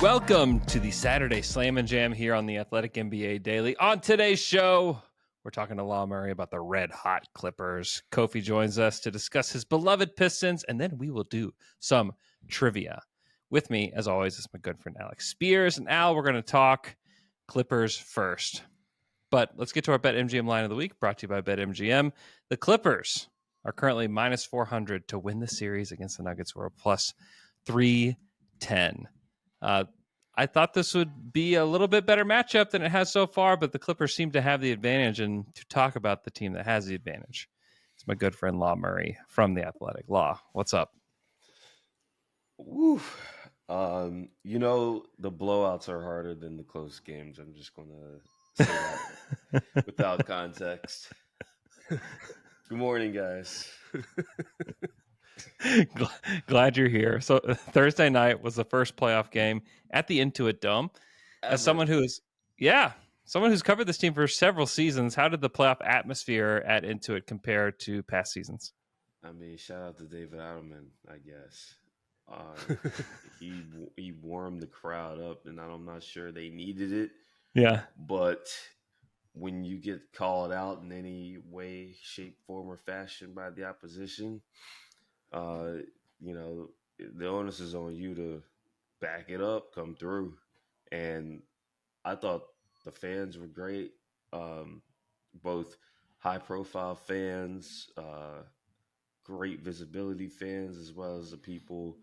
Welcome to the Saturday Slam and Jam here on the Athletic NBA Daily. On today's show, we're talking to Law Murray about the red hot Clippers. Kofie joins us to discuss his beloved Pistons, and then we will do some trivia. With me, as always, is my good friend Alex Speers. And Al, we're going to talk Clippers first. But let's get to our BetMGM line of the week, brought to you by BetMGM. The Clippers are currently minus 400 to win the series against the Nuggets. We're plus 310. I thought this would be a little bit better matchup than it has so far, but the Clippers seem to have the advantage. And to talk about the team that has the advantage, it's my good friend Law Murray from The Athletic. Law, what's up? Woo. The blowouts are harder than the close games. I'm just going to say that without context. Good morning, guys. Glad you're here. So Thursday night was the first playoff game at the Intuit Dome. As someone who's covered this team for several seasons, how did the playoff atmosphere at Intuit compare to past seasons? I mean, shout out to David Adelman, I guess. He warmed the crowd up, and I'm not sure they needed it. Yeah. But when you get called out in any way, shape, form, or fashion by the opposition, the onus is on you to back it up, come through. And I thought the fans were great. Both high-profile fans, great visibility fans, as well as the people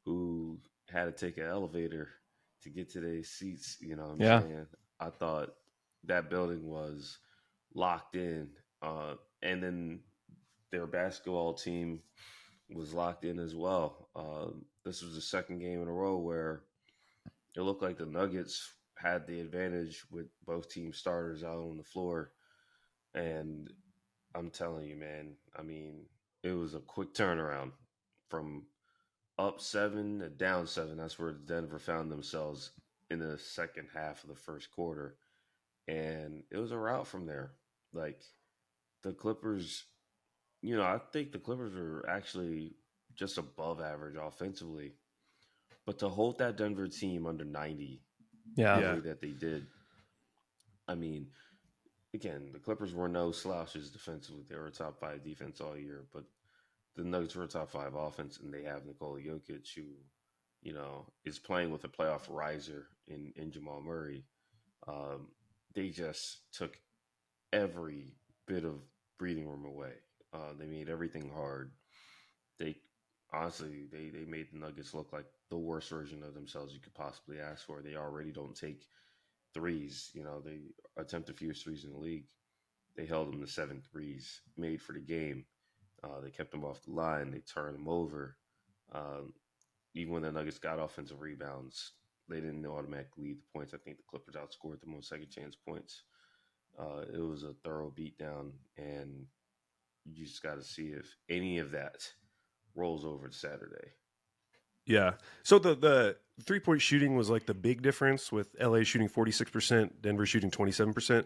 who had to take an elevator to get to their seats. You know what I'm saying? I thought that building was locked in. And then their basketball team was locked in as well. This was the second game in a row where it looked like the Nuggets had the advantage with both team starters out on the floor. And I'm telling you, man, I mean, it was a quick turnaround from up 7 to down 7. That's where Denver found themselves in the second half of the first quarter. And it was a rout from there. Like, the Clippers, I think the Clippers were actually just above average offensively. But to hold that Denver team under 90 the way that they did, I mean, again, the Clippers were no slouches defensively. They were a top 5 defense all year. But the Nuggets were a top 5 offense, and they have Nikola Jokic, who, is playing with a playoff riser in Jamal Murray. They just took every bit of breathing room away. They made everything hard. They made the Nuggets look like the worst version of themselves you could possibly ask for. They already don't take threes. They attempt the fewest threes in the league. They held them to 7 threes made for the game. They kept them off the line. They turned them over. Even when the Nuggets got offensive rebounds, they didn't automatically lead the points. I think the Clippers outscored them on second chance points. It was a thorough beatdown, and you just got to see if any of that rolls over to Saturday. Yeah. So the 3-point shooting was like the big difference, with LA shooting 46%, Denver shooting 27%.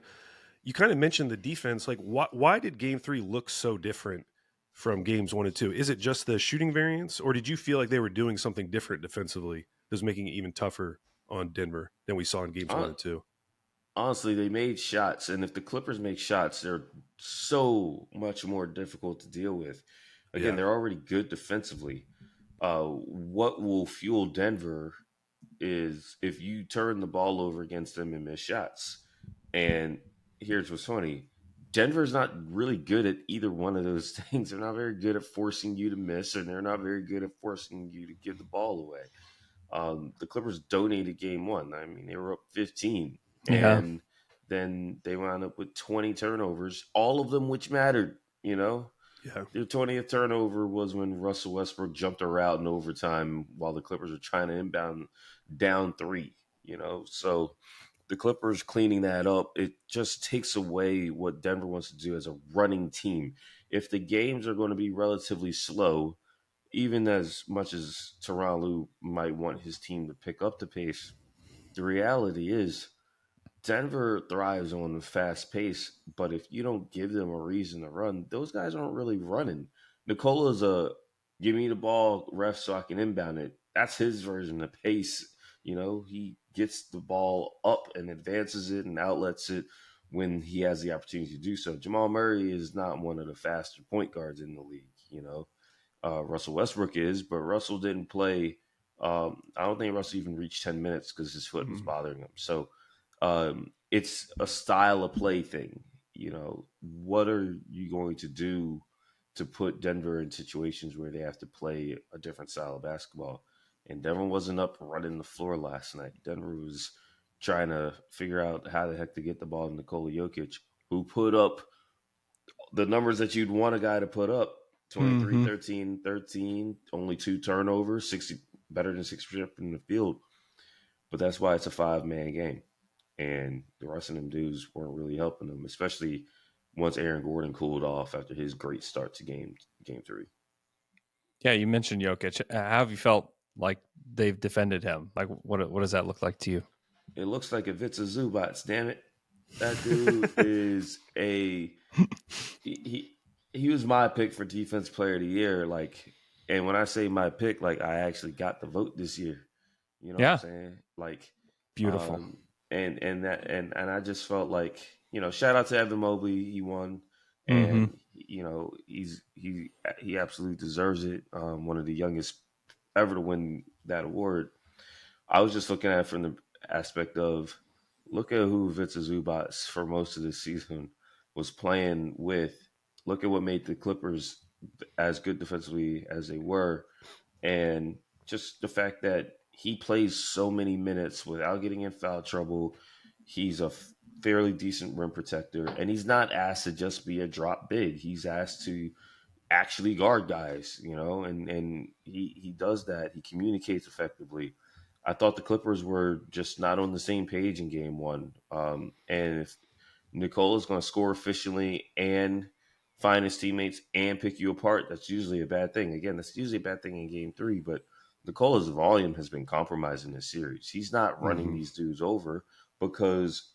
You kind of mentioned the defense. Like, why did Game 3 look so different from games 1 and 2? Is it just the shooting variance, or did you feel like they were doing something different defensively that was making it even tougher on Denver than we saw in games 1 and 2? Honestly, they made shots, and if the Clippers make shots, they're so much more difficult to deal with. Again, they're already good defensively. What will fuel Denver is if you turn the ball over against them and miss shots. And here's what's funny. Denver's not really good at either one of those things. They're not very good at forcing you to miss, and they're not very good at forcing you to give the ball away. The Clippers dominated game 1. I mean, they were up 15. And then they wound up with 20 turnovers, all of them which mattered, Their 20th turnover was when Russell Westbrook jumped a route in overtime while the Clippers were trying to inbound down 3, So the Clippers cleaning that up, it just takes away what Denver wants to do as a running team. If the games are going to be relatively slow, even as much as Tyronn Lue might want his team to pick up the pace, the reality is Denver thrives on a fast pace, but if you don't give them a reason to run, those guys aren't really running. Nicola's a give me the ball, ref, so I can inbound it. That's his version of pace. he gets the ball up and advances it and outlets it when he has the opportunity to do so. Jamal Murray is not one of the faster point guards in the league. Russell Westbrook is, but Russell didn't play. I don't think Russell even reached 10 minutes because his foot was bothering him. So it's a style of play thing. What are you going to do to put Denver in situations where they have to play a different style of basketball? And Denver wasn't up running the floor last night. Denver was trying to figure out how the heck to get the ball to Nikola Jokic, who put up the numbers that you'd want a guy to put up: 23, 13, 13, only 2 turnovers, 60, better than 6% from the field. But that's why it's a 5-man game. And the rest of them dudes weren't really helping them, especially once Aaron Gordon cooled off after his great start to game 3. Yeah, you mentioned Jokic. How have you felt like they've defended him? Like, what does that look like to you? It looks like a Vitsa Zubats, damn it. That dude is he was my pick for Defense Player of the Year. Like, and when I say my pick, like, I actually got the vote this year. You know what I'm saying? Like, beautiful. And I just felt like, shout out to Evan Mobley, he won, and he absolutely deserves it. One of the youngest ever to win that award. I was just looking at it from the aspect of, look at who Vitsa Zubats for most of the season was playing with. Look at what made the Clippers as good defensively as they were, and just the fact that he plays so many minutes without getting in foul trouble. He's a fairly decent rim protector, and he's not asked to just be a drop big. He's asked to actually guard guys, and he does that. He communicates effectively. I thought the Clippers were just not on the same page in game 1. And if Nicola's going to score efficiently and find his teammates and pick you apart, that's usually a bad thing. Again, that's usually a bad thing in game 3, but Nicola's volume has been compromised in this series. He's not running these dudes over because,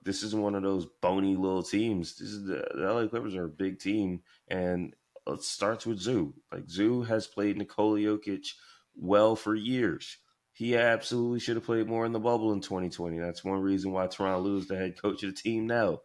this isn't one of those bony little teams. This is the LA Clippers are a big team, and it starts with Zoo. Like, Zoo has played Nikola Jokic well for years. He absolutely should have played more in the bubble in 2020. That's one reason why Tyronn Lue is the head coach of the team now.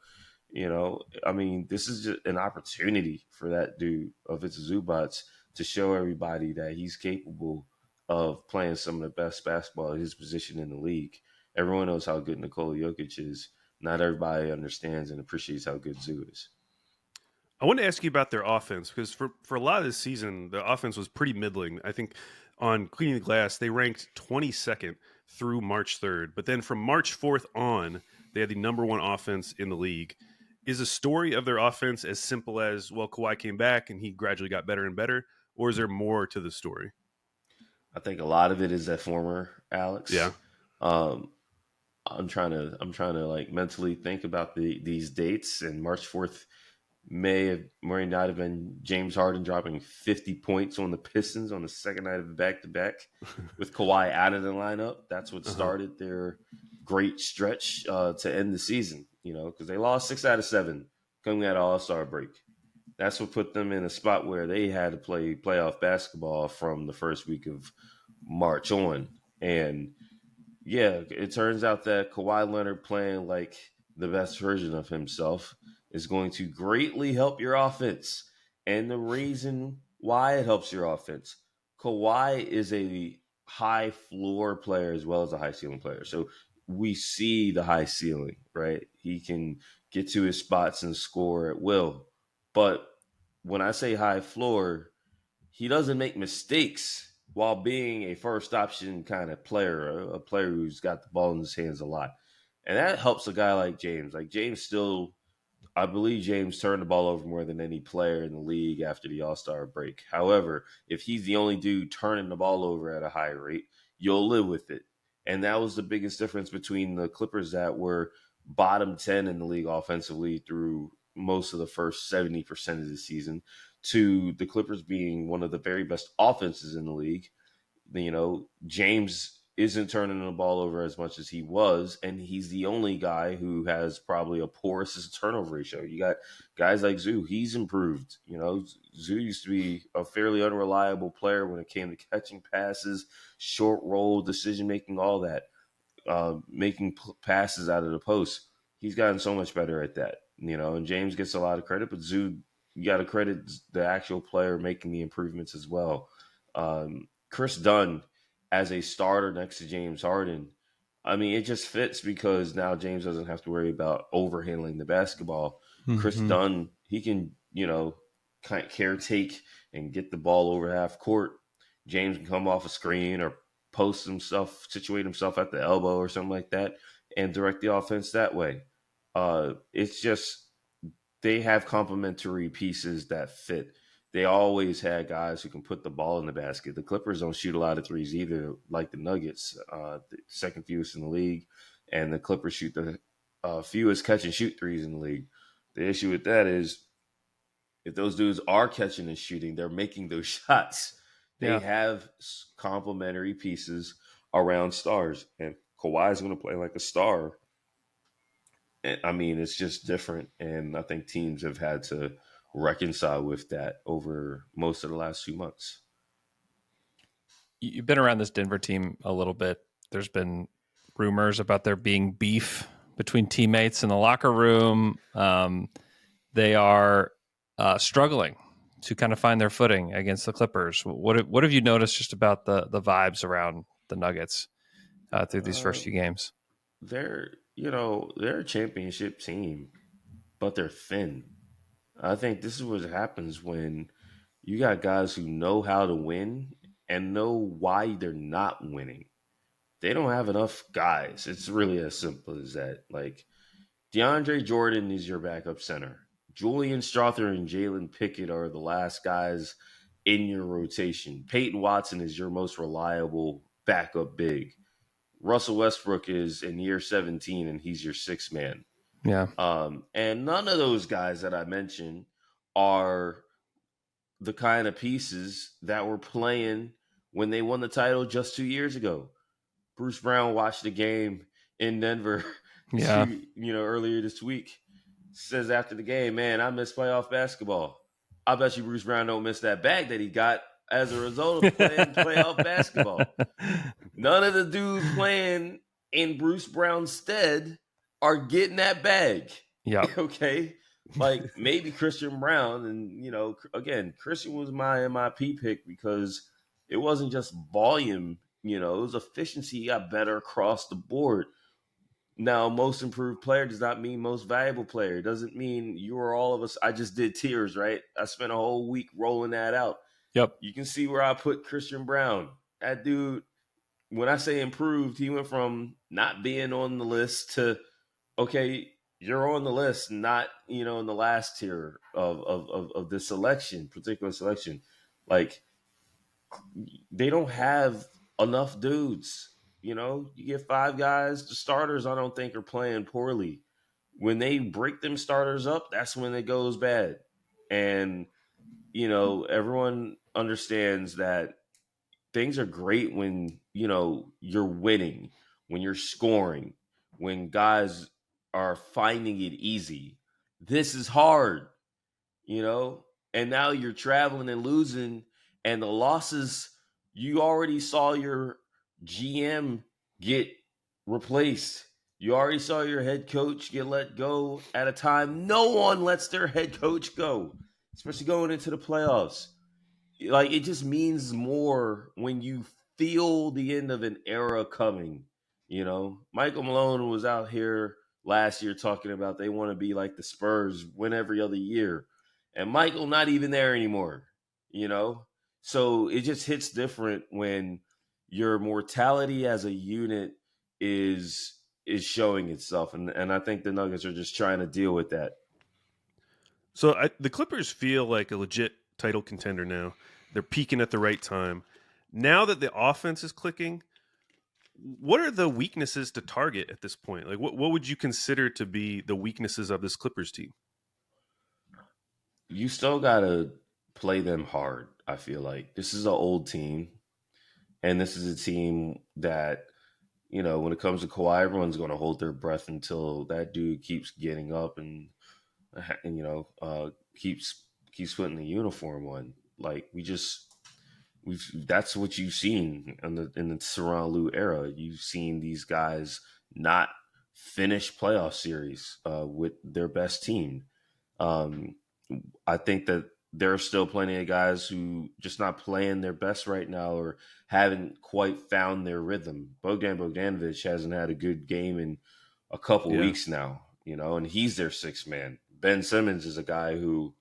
This is just an opportunity for that dude of Vitsa Zubats to show everybody that he's capable of playing some of the best basketball at his position in the league. Everyone knows how good Nikola Jokic is. Not everybody understands and appreciates how good Zoo is. I want to ask you about their offense, because for a lot of this season, the offense was pretty middling. I think on cleaning the glass, they ranked 22nd through March 3rd. But then from March 4th on, they had the number 1 offense in the league. Is the story of their offense as simple as, well, Kawhi came back and he gradually got better and better? Or is there more to the story? I think a lot of it is that former Alex. Yeah. I'm trying to like mentally think about these dates, and March 4th may not have been James Harden dropping 50 points on the Pistons on the second night of the back-to-back with Kawhi out of the lineup. That's what started their great stretch to end the season, because they lost 6 out of 7 coming out of All-Star break. That's what put them in a spot where they had to play playoff basketball from the first week of March on. And yeah, it turns out that Kawhi Leonard playing like the best version of himself is going to greatly help your offense. And the reason why it helps your offense, Kawhi is a high floor player as well as a high ceiling player. So we see the high ceiling, right? He can get to his spots and score at will. But when I say high floor, he doesn't make mistakes while being a first option kind of player, a player who's got the ball in his hands a lot. And that helps a guy like James. Like, James still, I believe James turned the ball over more than any player in the league after the All-Star break. However, if he's the only dude turning the ball over at a high rate, you'll live with it. And that was the biggest difference between the Clippers that were bottom 10 in the league offensively through most of the first 70% of the season to the Clippers being one of the very best offenses in the league. James isn't turning the ball over as much as he was, and he's the only guy who has probably a poor assist turnover ratio. You got guys like Zoo; he's improved. Zoo used to be a fairly unreliable player when it came to catching passes, short roll, decision making, all that, making passes out of the post. He's gotten so much better at that. And James gets a lot of credit, but Zoo, you got to credit the actual player making the improvements as well. Chris Dunn as a starter next to James Harden, I mean, it just fits because now James doesn't have to worry about overhandling the basketball. Mm-hmm. Chris Dunn, he can, kind of caretake and get the ball over half court. James can come off a screen or post himself, situate himself at the elbow or something like that, and direct the offense that way. It's just they have complementary pieces that fit. They always had guys who can put the ball in the basket. The Clippers don't shoot a lot of threes either, like the Nuggets, the second fewest in the league, and the Clippers shoot the fewest catch and shoot threes in the league. The issue with that is if those dudes are catching and shooting, they're making those shots. They have complementary pieces around stars, and Kawhi is going to play like a star. And, I mean, it's just different, and I think teams have had to reconcile with that over most of the last 2 months. You've been around this Denver team a little bit. There's been rumors about there being beef between teammates in the locker room. They are struggling to kind of find their footing against the Clippers. What have you noticed just about the vibes around the Nuggets through these first few games? They're a championship team, but they're thin. I think this is what happens when you got guys who know how to win and know why they're not winning. They don't have enough guys. It's really as simple as that. Like, DeAndre Jordan is your backup center. Julian Strawther and Jalen Pickett are the last guys in your rotation. Peyton Watson is your most reliable backup big. Russell Westbrook is in year 17, and he's your sixth man. Yeah. And none of those guys that I mentioned are the kind of pieces that were playing when they won the title just 2 years ago. Bruce Brown watched the game in Denver, earlier this week. Says after the game, man, I miss playoff basketball. I bet you Bruce Brown don't miss that bag that he got as a result of playing playoff basketball. None of the dudes playing in Bruce Brown's stead are getting that bag. Yeah. Okay. Like maybe Christian Brown, and again, Christian was my MIP pick because it wasn't just volume, it was efficiency. He got better across the board. Now, most improved player does not mean most valuable player. It doesn't mean you or all of us. I just did tiers, right? I spent a whole week rolling that out. Yep. You can see where I put Christian Brown. That dude, when I say improved, he went from not being on the list to, okay, you're on the list, not, in the last tier of this particular selection. Like, they don't have enough dudes. You get 5 guys. The starters, I don't think, are playing poorly. When they break them starters up, that's when it goes bad. And, everyone understands that things are great when, you're winning, when you're scoring, when guys are finding it easy. This is hard, and now you're traveling and losing, and the losses, you already saw your GM get replaced. You already saw your head coach get let go at a time. No one lets their head coach go, especially going into the playoffs. Like, it just means more when you feel the end of an era coming. Michael Malone was out here last year talking about they want to be like the Spurs, win every other year. And Michael not even there anymore, So it just hits different when your mortality as a unit is showing itself. And I think the Nuggets are just trying to deal with that. So the Clippers feel like a legit title contender now. They're peaking at the right time. Now that the offense is clicking, what are the weaknesses to target at this point? Like, what would you consider to be the weaknesses of this Clippers team? You still got to play them hard, I feel like. This is an old team. And this is a team that, when it comes to Kawhi, everyone's going to hold their breath until that dude keeps getting up and keeps putting the uniform on. Like that's what you've seen in the Saran Lou era. You've seen these guys not finish playoff series with their best team. I think that there are still plenty of guys who just not playing their best right now or haven't quite found their rhythm. Bogdan Bogdanovic hasn't had a good game in a couple weeks now, and he's their sixth man. Ben Simmons is a guy who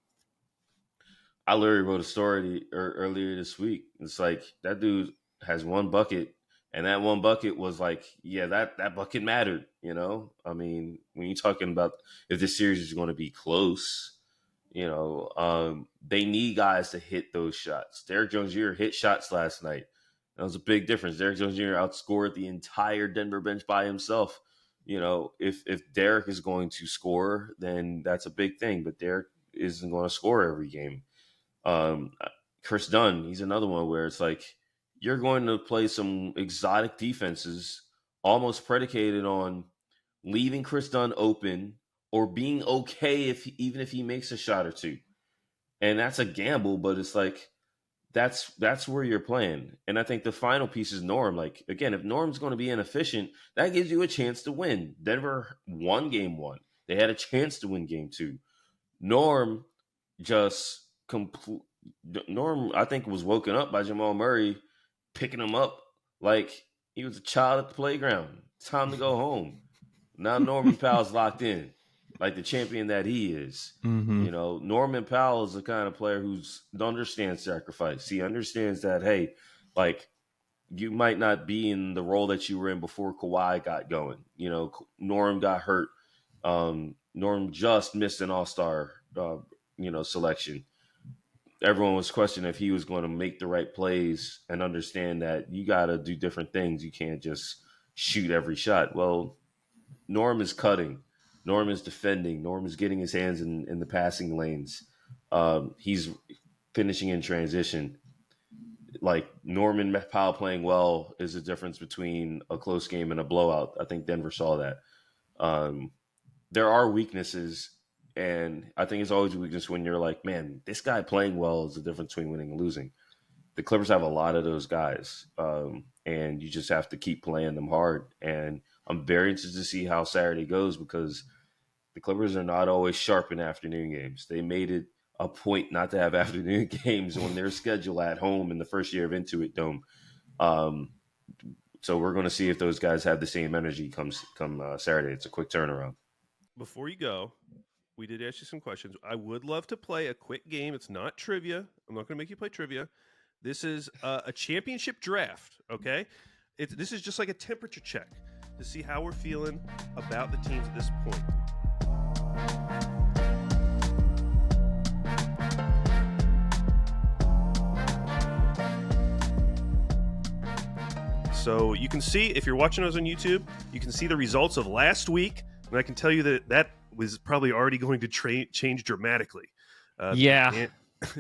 I literally wrote a story earlier this week. It's like that dude has one bucket, and that one bucket was like, yeah, that bucket mattered. I mean, when you're talking about if this series is going to be close, they need guys to hit those shots. Derrick Jones Jr. hit shots last night. That was a big difference. Derrick Jones Jr. outscored the entire Denver bench by himself. If Derrick is going to score, then that's a big thing. But Derrick isn't going to score every game. Chris Dunn, he's another one where it's like you're going to play some exotic defenses almost predicated on leaving Chris Dunn open or being okay even if he makes a shot or two. And that's a gamble, but it's like that's where you're playing. And I think the final piece is Norm. Like, again, if Norm's going to be inefficient, that gives you a chance to win. Denver won game 1. They had a chance to win game 2. Norm just Norm, I think, was woken up by Jamal Murray picking him up like he was a child at the playground. It's time to go home. Now Norman Powell's locked in, like the champion that he is. Mm-hmm. Norman Powell is the kind of player who understands sacrifice. He understands that, hey, like, you might not be in the role that you were in before Kawhi got going. Norm got hurt. Norm just missed an all-star, selection. Everyone was questioning if he was going to make the right plays and understand that you got to do different things. You can't just shoot every shot. Well, Norm is cutting. Norm is defending. Norm is getting his hands in the passing lanes. He's finishing in transition. Like, Norman Powell playing well is the difference between a close game and a blowout. I think Denver saw that. There are weaknesses. And I think it's always a weakness when you're like, man, this guy playing well is the difference between winning and losing. The Clippers have a lot of those guys, and you just have to keep playing them hard. And I'm very interested to see how Saturday goes because the Clippers are not always sharp in afternoon games. They made it a point not to have afternoon games on their schedule at home in the first year of Intuit Dome. So we're going to see if those guys have the same energy come Saturday. It's a quick turnaround. Before you go, we did ask you some questions. I would love to play a quick game. It's not trivia. I'm not going to make you play trivia. This is a championship draft, okay? This is just like a temperature check to see how we're feeling about the teams at this point. So you can see, if you're watching us on YouTube, you can see the results of last week. And I can tell you that was probably already going to change dramatically. Yeah.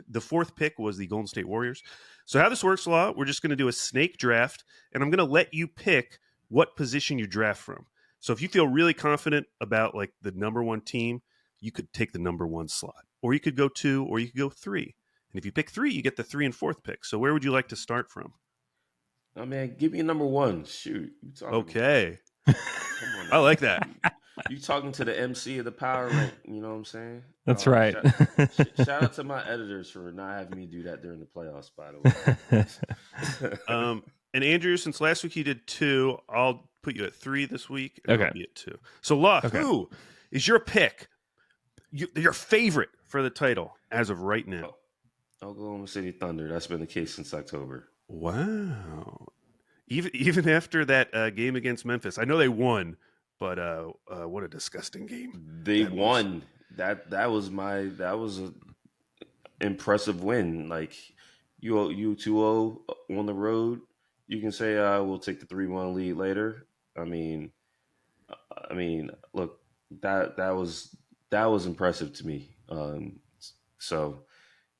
The fourth pick was the Golden State Warriors. So how this works, Law, we're just going to do a snake draft, and I'm going to let you pick what position you draft from. So if you feel really confident about like the number 1 team, you could take the number 1 slot. Or you could go 2, or you could go 3. And if you pick 3, you get the 3 and 4th pick. So where would you like to start from? Oh, man, give me a number 1. Shoot. Okay. Come on, I like that. You talking to the MC of the power rank, you know what I'm saying? That's right. Shout out to my editors for not having me do that during the playoffs, by the way. And Andrew, since last week you did 2, I'll put you at 3 this week. And Okay. I'll be at 2. So, Law, who is your pick, your favorite for the title as of right now? Oklahoma City Thunder. That's been the case since October. Wow. Even after that game against Memphis. I know they won, but what a disgusting game. They won. That was an impressive win. Like, you 2-0 on the road. You can say we'll take the 3-1 lead later. I mean, look, that was impressive to me. So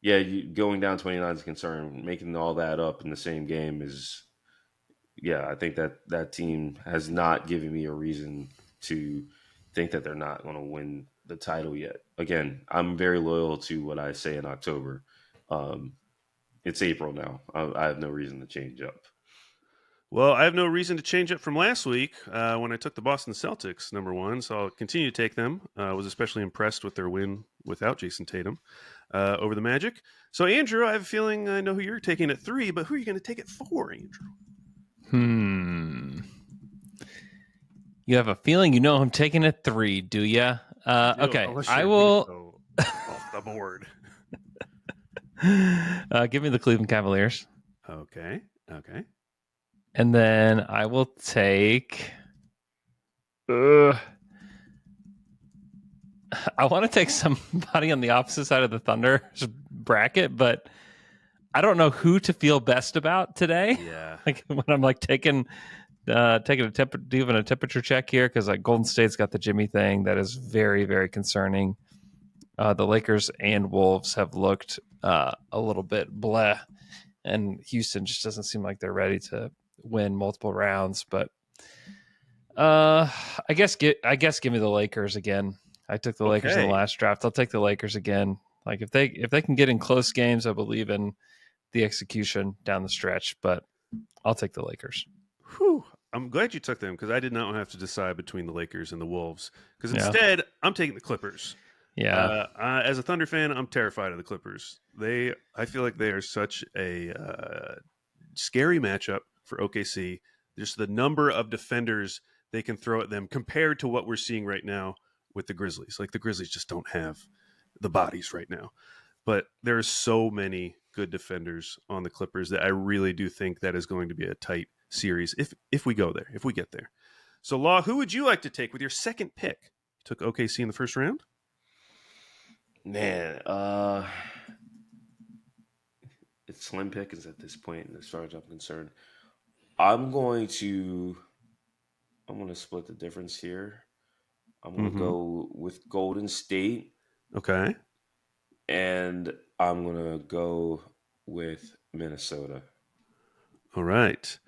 yeah, going down 29 is a concern. Making all that up in the same game is yeah, I think that team has not given me a reason to think that they're not going to win the title yet. Again, I'm very loyal to what I say in October. Um, it's April now. I have no reason to change up. Well, I have no reason to change up from last week when I took the Boston Celtics #1, so I'll continue to take them. I was especially impressed with their win without Jason Tatum over the Magic. So, Andrew, I have a feeling I know who you're taking at 3, but who are you going to take at 4, Andrew? You have a feeling you know I'm taking at 3, do you? Okay, I will. Off the board. Give me the Cleveland Cavaliers. Okay. And then I will take. I want to take somebody on the opposite side of the Thunder's bracket, but I don't know who to feel best about today. Yeah. Like when I'm like taking a temperature check here, because like Golden State's got the Jimmy thing that is very, very concerning. The Lakers and Wolves have looked a little bit bleh, and Houston just doesn't seem like they're ready to win multiple rounds. But I guess give me the Lakers again. I took the Lakers in the last draft. I'll take the Lakers again. Like if they can get in close games, I believe in the execution down the stretch. But I'll take the Lakers. Whew. I'm glad you took them because I did not have to decide between the Lakers and the Wolves. Because instead, I'm taking the Clippers. Yeah. As a Thunder fan, I'm terrified of the Clippers. I feel like they are such a scary matchup for OKC. Just the number of defenders they can throw at them compared to what we're seeing right now with the Grizzlies. Like the Grizzlies just don't have the bodies right now. But there are so many good defenders on the Clippers that I really do think that is going to be a tight series if we go there, if we get there. So, Law, who would you like to take with your second pick? You took OKC in the first round? Man, it's slim pickings at this point, as far as I'm concerned. I'm going to split the difference here. I'm going to go with Golden State. Okay. And I'm going to go with Minnesota. All right.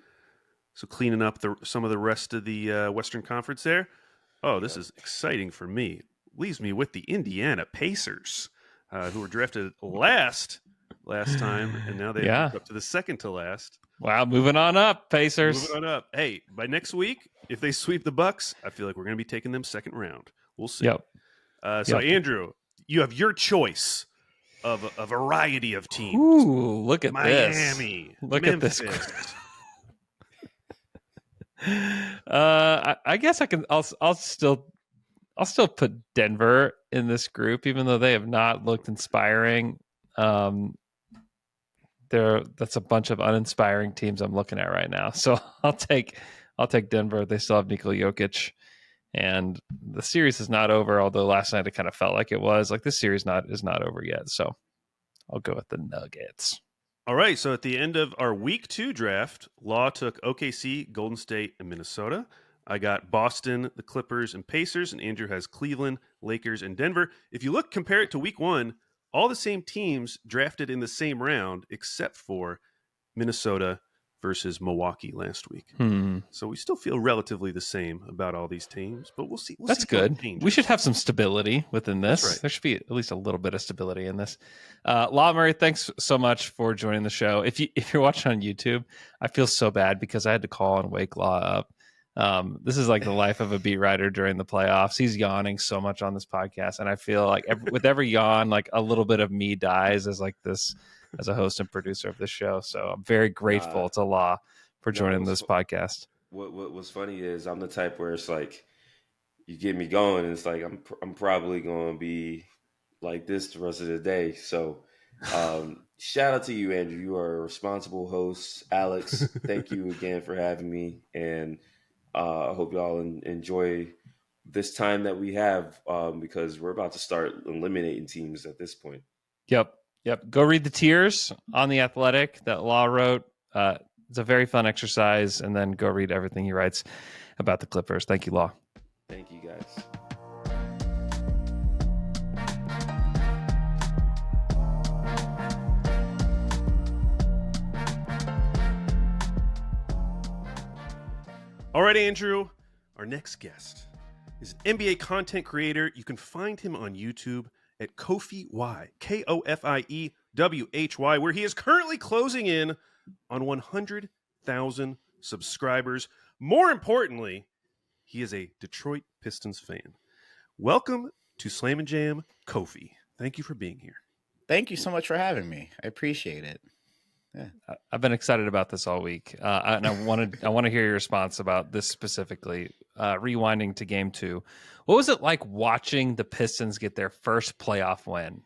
So cleaning up some of the rest of the Western Conference there. Oh, this is exciting for me. Leaves me with the Indiana Pacers, who were drafted last time, and now they've moved up to the second to last. Wow, moving on up, Pacers. Moving on up. Hey, by next week, if they sweep the Bucks, I feel like we're going to be taking them second round. We'll see. Yep. Andrew, you have your choice of a variety of teams. Ooh, look at Miami, this. Look Memphis. at this. I guess I'll still put Denver in this group, even though they have not looked inspiring. That's a bunch of uninspiring teams I'm looking at right now. So I'll take Denver. They still have Nikola Jokic, and the series is not over. Although last night it kind of felt like it was. Like this series is not over yet. So I'll go with the Nuggets. All right. So at the end of our week 2 draft, Law took OKC, Golden State, and Minnesota. I got Boston, the Clippers, and Pacers, and Andrew has Cleveland, Lakers, and Denver. If you compare it to week 1, all the same teams drafted in the same round, except for Minnesota versus Milwaukee last week. So we still feel relatively the same about all these teams, but we'll see. That's good. We should have some stability within this. That's right. There should be at least a little bit of stability in this. Law Murray, thanks so much for joining the show. If you're watching on YouTube, I feel so bad because I had to call and wake Law up. This is like the life of a beat writer during the playoffs. He's yawning so much on this podcast, and I feel like with every yawn, like a little bit of me dies as a host and producer of this show. So I'm very grateful to Law for joining this podcast. What was funny is I'm the type where it's like you get me going, and it's like I'm probably going to be like this the rest of the day. So shout out to you, Andrew. You are a responsible host. Alex, thank you again for having me, and I hope y'all enjoy this time that we have because we're about to start eliminating teams at this point. Yep. Go read the tiers on The Athletic that Law wrote. It's a very fun exercise. And then go read everything he writes about the Clippers. Thank you, Law. Thank you, guys. All right, Andrew, our next guest is an NBA content creator. You can find him on YouTube at KofieWhy, KofieWhy, where he is currently closing in on 100,000 subscribers. More importantly, he is a Detroit Pistons fan. Welcome to Slam and Jam, Kofie. Thank you for being here. Thank you so much for having me. I appreciate it. Yeah. I've been excited about this all week, and I want to hear your response about this specifically. Rewinding to Game 2, what was it like watching the Pistons get their first playoff win?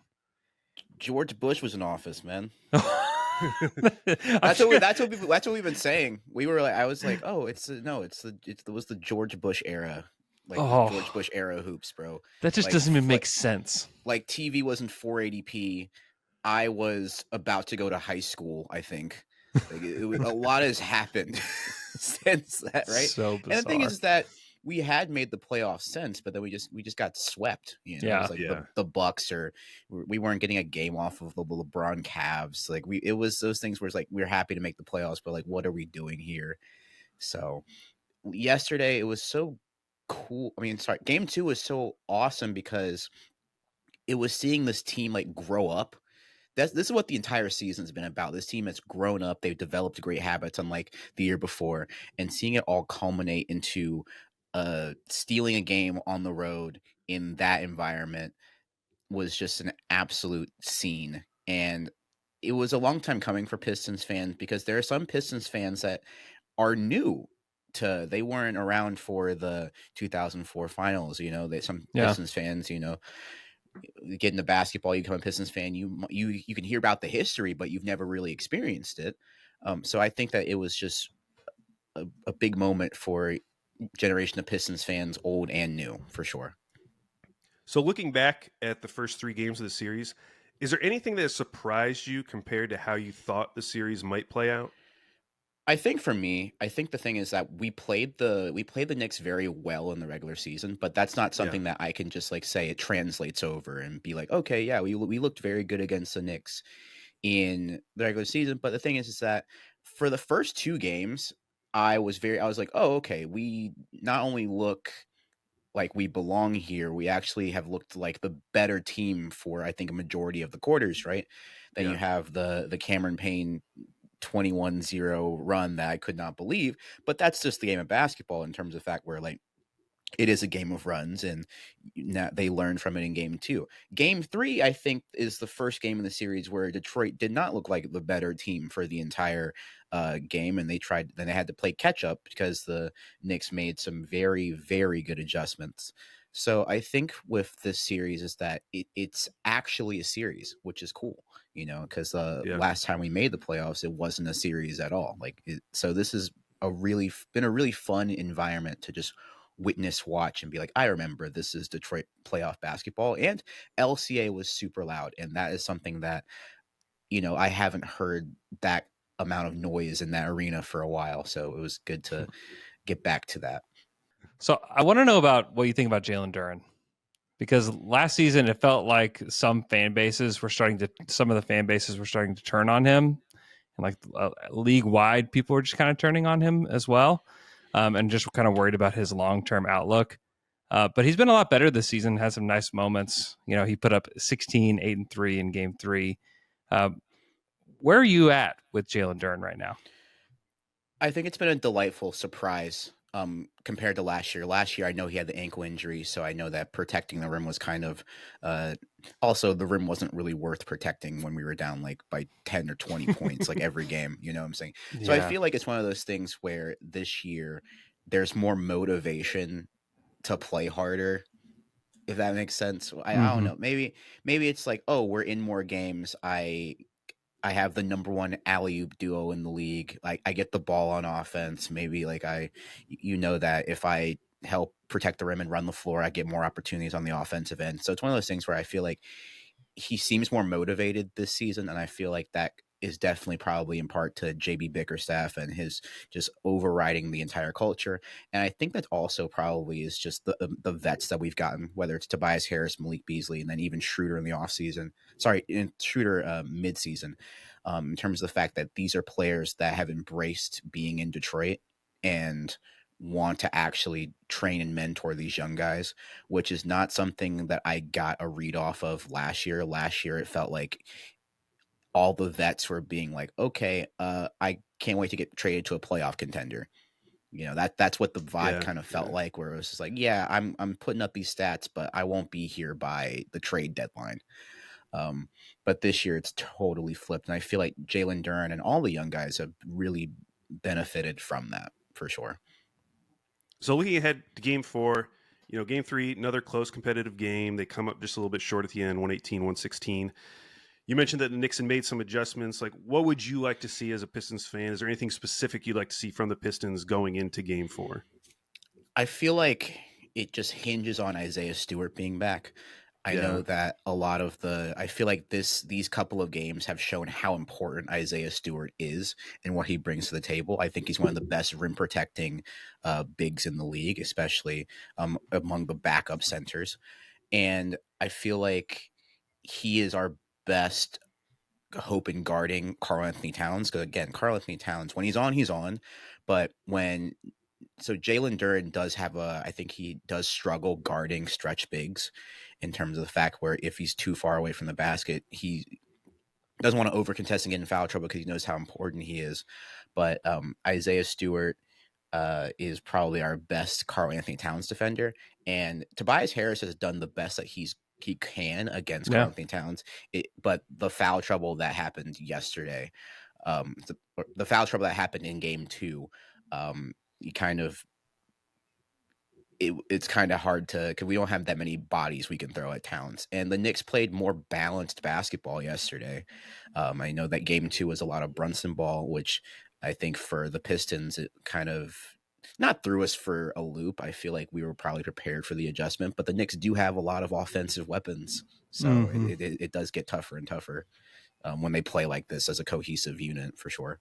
George Bush was in office, man. That's That's what we've been saying. We were like, I was like, oh, it was the George Bush era, like George Bush era hoops, bro. That just like, doesn't even make sense. Like TV wasn't 480p. I was about to go to high school, I think. Like a lot has happened since that, right? So bizarre. And the thing is that we had made the playoffs since, but then we just got swept. You know, Yeah. it was like the Bucks, or we weren't getting a game off of the LeBron Cavs. Like it was those things where it's like we're happy to make the playoffs, but like, what are we doing here? So yesterday it was so cool. I mean, sorry, Game 2 was so awesome because it was seeing this team like grow up. This is what the entire season's been about. This team has grown up. They've developed great habits, unlike the year before, and seeing it all culminate into stealing a game on the road in that environment was just an absolute scene. And it was a long time coming for Pistons fans, because there are some Pistons fans that are new to, they weren't around for the 2004 finals. You know, some Pistons fans, you know, get into basketball, you become a Pistons fan, you can hear about the history, but you've never really experienced it. So I think that it was just a big moment for a generation of Pistons fans, old and new, for sure. So looking back at the first 3 games of the series, is there anything that surprised you compared to how you thought the series might play out? I think for me, the thing is that we played the Knicks very well in the regular season, but that's not something that I can just like say it translates over and be like, okay, yeah, we looked very good against the Knicks in the regular season. But the thing is that for the first 2 games, I was like, oh, okay, we not only look like we belong here, we actually have looked like the better team for, I think, a majority of the quarters, right? Then you have the Cameron Payne 21-0 run that I could not believe, but that's just the game of basketball in terms of fact where like it is a game of runs, and they learned from it in Game 2. Game 3, I think, is the first game in the series where Detroit did not look like the better team for the entire game, and then they had to play catch up because the Knicks made some very, very good adjustments. So I think with this series is that it's actually a series, which is cool, you know, because last time we made the playoffs, it wasn't a series at all. So this has been a really fun environment to just witness, watch, and be like, I remember this is Detroit playoff basketball. And LCA was super loud, and that is something that, you know, I haven't heard that amount of noise in that arena for a while, so it was good to get back to that. So I want to know about what you think about Jalen Duren, because last season it felt like some of the fan bases were starting to turn on him, and like league wide, people were just kind of turning on him as well. And just kind of worried about his long-term outlook. But he's been a lot better this season, has some nice moments. You know, he put up 16, 8, and 3 in Game 3. Where are you at with Jalen Duren right now? I think it's been a delightful surprise compared to last year. Last year, I know he had the ankle injury, so I know that protecting the rim was kind of also the rim wasn't really worth protecting when we were down like by 10 or 20 points like every game, you know what I'm saying? So I feel like it's one of those things where this year there's more motivation to play harder, if that makes sense. I don't know. Maybe it's like, oh, we're in more games. I have the number 1 alley-oop duo in the league. I get the ball on offense. Maybe like you know that if I help protect the rim and run the floor, I get more opportunities on the offensive end. So it's one of those things where I feel like he seems more motivated this season, and I feel like that is definitely probably in part to JB Bickerstaff and his just overriding the entire culture. And I think that also probably is just the vets that we've gotten, whether it's Tobias Harris, Malik Beasley, and then even Schroeder in the offseason. Schroeder mid-season, in terms of the fact that these are players that have embraced being in Detroit and want to actually train and mentor these young guys, which is not something that I got a read off of last year. Last year, it felt like all the vets were being like, okay, I can't wait to get traded to a playoff contender. That's what the vibe kind of felt like, where it was just like, yeah, I'm putting up these stats, but I won't be here by the trade deadline. But this year it's totally flipped. And I feel like Jalen Duren and all the young guys have really benefited from that for sure. So looking ahead to game 4, game 3, another close competitive game. They come up just a little bit short at the end, 118-116. You mentioned that the Knicks had made some adjustments. Like, what would you like to see as a Pistons fan? Is there anything specific you'd like to see from the Pistons going into game 4? I feel like it just hinges on Isaiah Stewart being back. I know that I feel like these couple of games have shown how important Isaiah Stewart is and what he brings to the table. I think he's one of the best rim protecting bigs in the league, especially among the backup centers. And I feel like he is our best hope in guarding Karl-Anthony Towns. Because again, Karl-Anthony Towns, when he's on, he's on. But so Jalen Duren does have I think he does struggle guarding stretch bigs in terms of the fact where if he's too far away from the basket, he doesn't want to over contest and get in foul trouble because he knows how important he is. But Isaiah Stewart is probably our best Karl-Anthony Towns defender. And Tobias Harris has done the best that he can against Karl-Anthony Towns. But the foul trouble that happened yesterday, the foul trouble that happened in game 2, it's kind of hard to, because we don't have that many bodies we can throw at Towns. And the Knicks played more balanced basketball yesterday. I know that game 2 was a lot of Brunson ball, which I think for the Pistons, it kind of not threw us for a loop. I feel like we were probably prepared for the adjustment, but the Knicks do have a lot of offensive weapons. So it does get tougher and tougher when they play like this as a cohesive unit, for sure.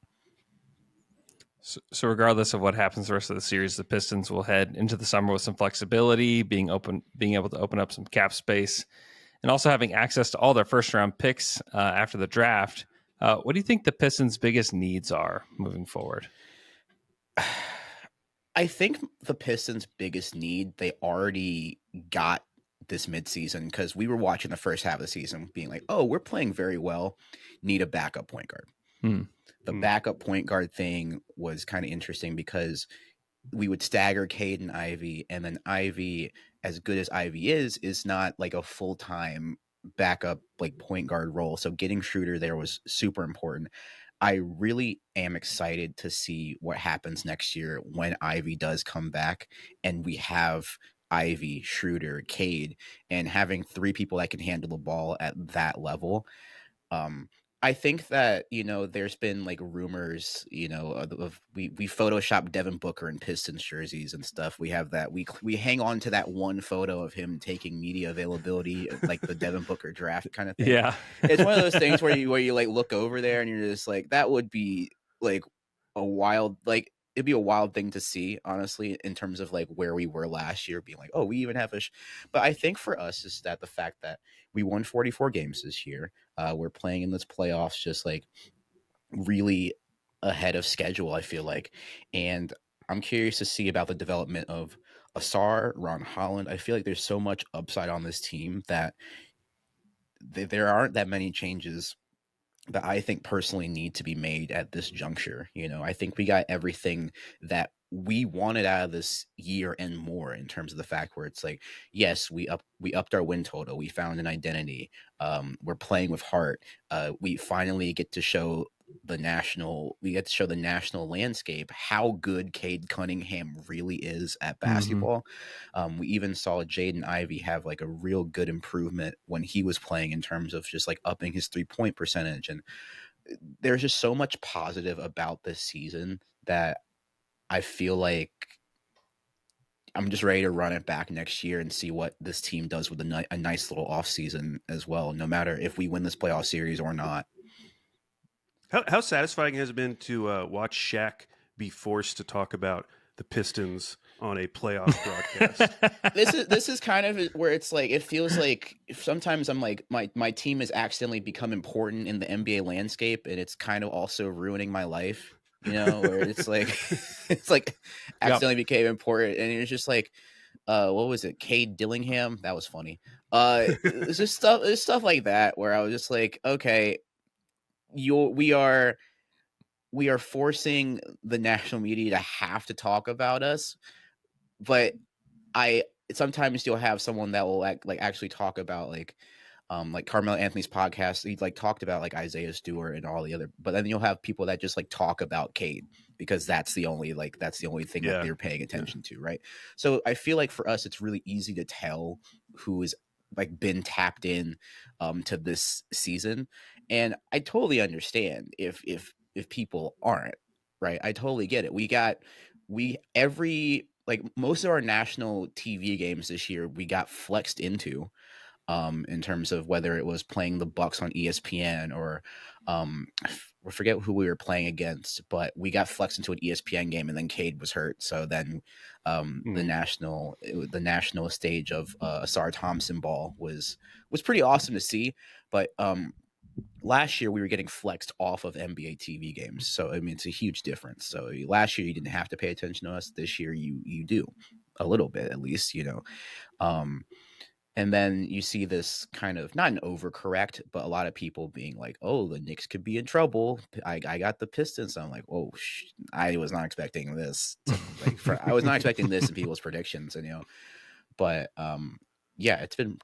So regardless of what happens the rest of the series, the Pistons will head into the summer with some flexibility, being able to open up some cap space, and also having access to all their first-round picks after the draft. What do you think the Pistons' biggest needs are moving forward? I think the Pistons' biggest need, they already got this midseason, because we were watching the first half of the season being like, oh, we're playing very well, need a backup point guard. The backup point guard thing was kind of interesting because we would stagger Cade and Ivy, and then Ivy, as good as Ivy is not like a full-time backup like point guard role. So getting Schroeder there was super important. I really am excited to see what happens next year when Ivy does come back and we have Ivy, Schroeder, Cade, and having 3 people that can handle the ball at that level. I think that, there's been like rumors, of we photoshopped Devin Booker in Pistons jerseys and stuff. We have that. We hang on to that one photo of him taking media availability, like the Devin Booker draft kind of thing. Yeah. It's one of those things where you like look over there and you're just like, that would be like a wild, like it'd be a wild thing to see, honestly, in terms of like where we were last year, being like, oh, we even have but I think for us is that the fact that we won 44 games this year. We're playing in this playoffs just like really ahead of schedule, I feel like. And I'm curious to see about the development of Asar, Ron Holland. I feel like there's so much upside on this team that there aren't that many changes that I think personally need to be made at this juncture. I think we got everything that we wanted out of this year and more, in terms of the fact where it's like, yes, we upped our win total. We found an identity. We're playing with heart. We finally get to show the national landscape how good Cade Cunningham really is at basketball. We even saw Jaden Ivey have like a real good improvement when he was playing, in terms of just like upping his 3-point percentage. And there's just so much positive about this season that I feel like I'm just ready to run it back next year and see what this team does with a nice little off season as well, no matter if we win this playoff series or not. How satisfying has it been to watch Shaq be forced to talk about the Pistons on a playoff broadcast? This is kind of where it's like, it feels like sometimes I'm like, my team has accidentally become important in the NBA landscape, and it's kind of also ruining my life. where it's like it's like accidentally became important, and it was just like, what was it, Cade Dillingham? That was funny. It's just stuff like that where I was just like, okay, we are forcing the national media to have to talk about us, but I sometimes you'll have someone that will actually talk about like Carmelo Anthony's podcast. He talked about Isaiah Stewart and all the other, but then you'll have people that just talk about Cade because that's the only thing that they're paying attention to, right? So I feel like for us, it's really easy to tell who is been tapped in to this season, and I totally understand if people aren't, right. I totally get it. Most of our national TV games this year, we got flexed into, in terms of whether it was playing the Bucks on ESPN or I forget who we were playing against, but we got flexed into an ESPN game, and then Cade was hurt. So then the national stage of Asar Thompson ball was pretty awesome to see. But last year we were getting flexed off of NBA TV games, so I mean it's a huge difference. So last year you didn't have to pay attention to us. This year you do a little bit, at least, and then you see this kind of, not an overcorrect, but a lot of people being like, oh, the Knicks could be in trouble. I got the Pistons. I'm like, oh, I was not expecting this. I was not expecting this in people's predictions, but yeah, it's been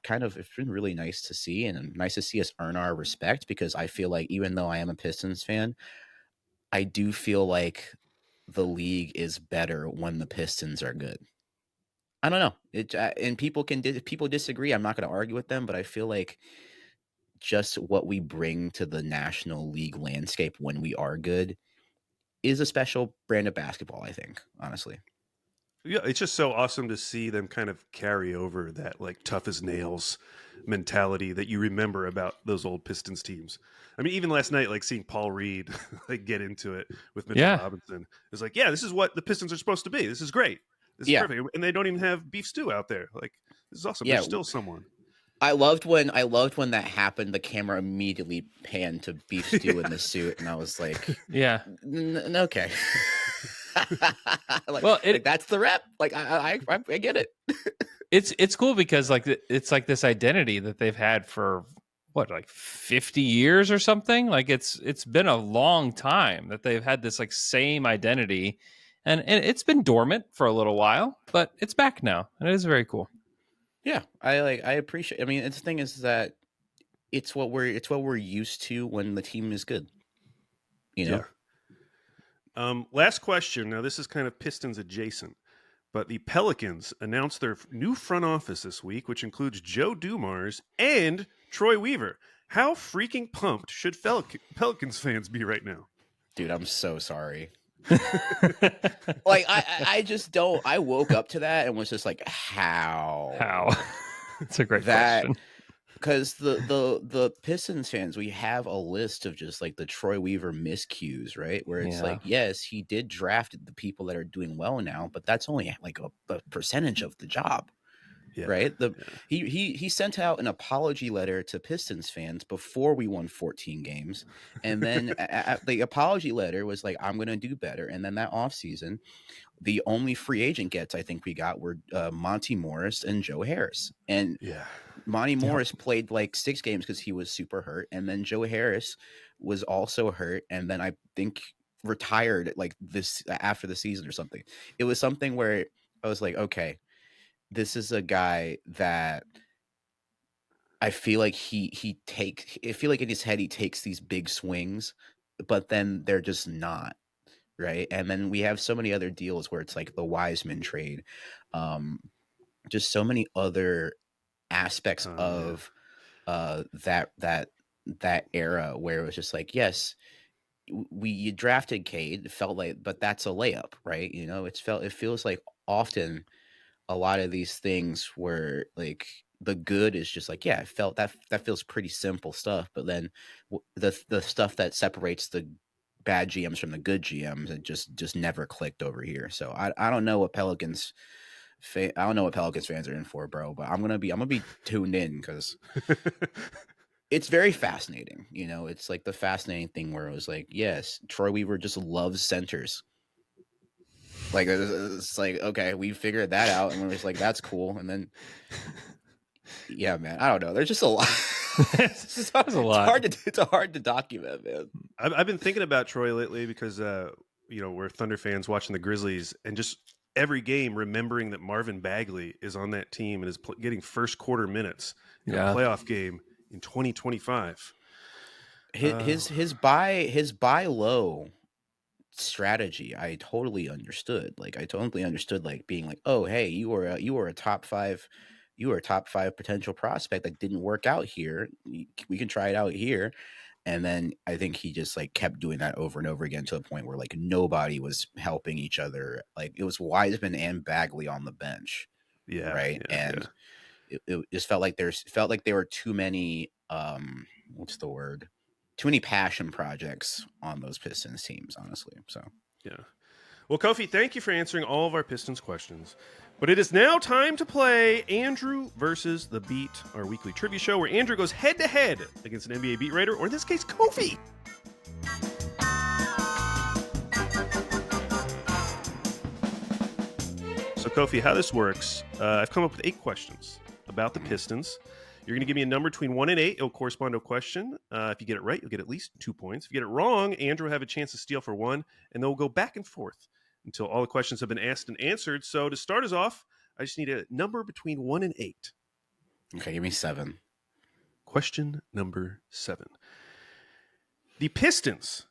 really nice to see, and nice to see us earn our respect, because I feel like even though I am a Pistons fan, I do feel like the league is better when the Pistons are good. I don't know. And people if people disagree, I'm not going to argue with them, but I feel like just what we bring to the National League landscape when we are good is a special brand of basketball, I think, honestly. Yeah, it's just so awesome to see them kind of carry over that tough as nails mentality that you remember about those old Pistons teams. I mean, even last night, seeing Paul Reed get into it with Mitchell Robinson, it's this is what the Pistons are supposed to be. This is great. This is perfect. And they don't even have beef stew out there. This is awesome. There's still someone. I loved when that happened. The camera immediately panned to beef stew in the suit, and I was like, yeah, okay. That's the rep. I get it. It's cool because it's this identity that they've had for 50 years or something. It's been a long time that they've had this same identity, and it's been dormant for a little while, but it's back now, and it is very cool. Yeah, I appreciate. I mean, the thing is that it's what we're used to when the team is good. Yeah. Last question. Now, this is kind of Pistons adjacent, but the Pelicans announced their new front office this week, which includes Joe Dumars and Troy Weaver. How freaking pumped should Pelicans fans be right now? Dude, I'm so sorry. I just don't. I woke up to that and was just like, how? It's a great question. Because the Pistons fans, we have a list of just the Troy Weaver miscues, right? Where it's yes, he did draft the people that are doing well now, but that's only a percentage of the job. Yeah. Right. He sent out an apology letter to Pistons fans before we won 14 games. And then the apology letter was I'm going to do better. And then that offseason, the only free agent gets I think we got were Monty Morris and Joe Harris. And Monty Morris played 6 games because he was super hurt. And then Joe Harris was also hurt. And then I think retired this after the season or something. It was something where I was like, okay, this is a guy that I feel like I feel like in his head he takes these big swings, but then they're just not, right? And then we have so many other deals where it's the Wiseman trade, just so many other aspects of that era where it was just yes, you drafted Cade, it felt but that's a layup, right? It feels like often a lot of these things where the good is just I felt that feels pretty simple stuff, but then the stuff that separates the bad GMs from the good GMs, it just never clicked over here. So I don't know what Pelicans fans are in for, bro, but I'm gonna be tuned in because it's very fascinating. You know, it's like the fascinating thing where it was like, yes, Troy Weaver just loves centers. Like it's like, okay, we figured that out, and we're just like, that's cool. And then, yeah, man, I don't know. There's just a lot. There's a lot. It's hard to document, man. I've been thinking about Troy lately because we're Thunder fans watching the Grizzlies, and just every game remembering that Marvin Bagley is on that team and is getting first quarter minutes in a playoff game in 2025. His buy low strategy, I totally understood. Like I totally understood, like being like, oh hey, you were a top five potential prospect that didn't work out here. We can try it out here. And then I think he just like kept doing that over and over again to a point where like nobody was helping each other. Like it was Wiseman and Bagley on the bench. Yeah. Right. Yeah, and it just felt like there were too many what's the word? Too many passion projects on those Pistons teams, honestly. So yeah. Well, Kofie, thank you for answering all of our Pistons questions. But it is now time to play Andrew versus the Beat, our weekly trivia show where Andrew goes head-to-head against an NBA beat writer, or in this case, Kofie. So, Kofie, how this works, I've come up with 8 questions about the Pistons. You're going to give me a number between 1 and 8. It'll correspond to a question. If you get it right, you'll get at least 2 points. If you get it wrong, Andrew will have a chance to steal for 1, and then we'll go back and forth until all the questions have been asked and answered. So to start us off, I just need a number between 1 and 8. Okay, give me 7. Question number 7. The Pistons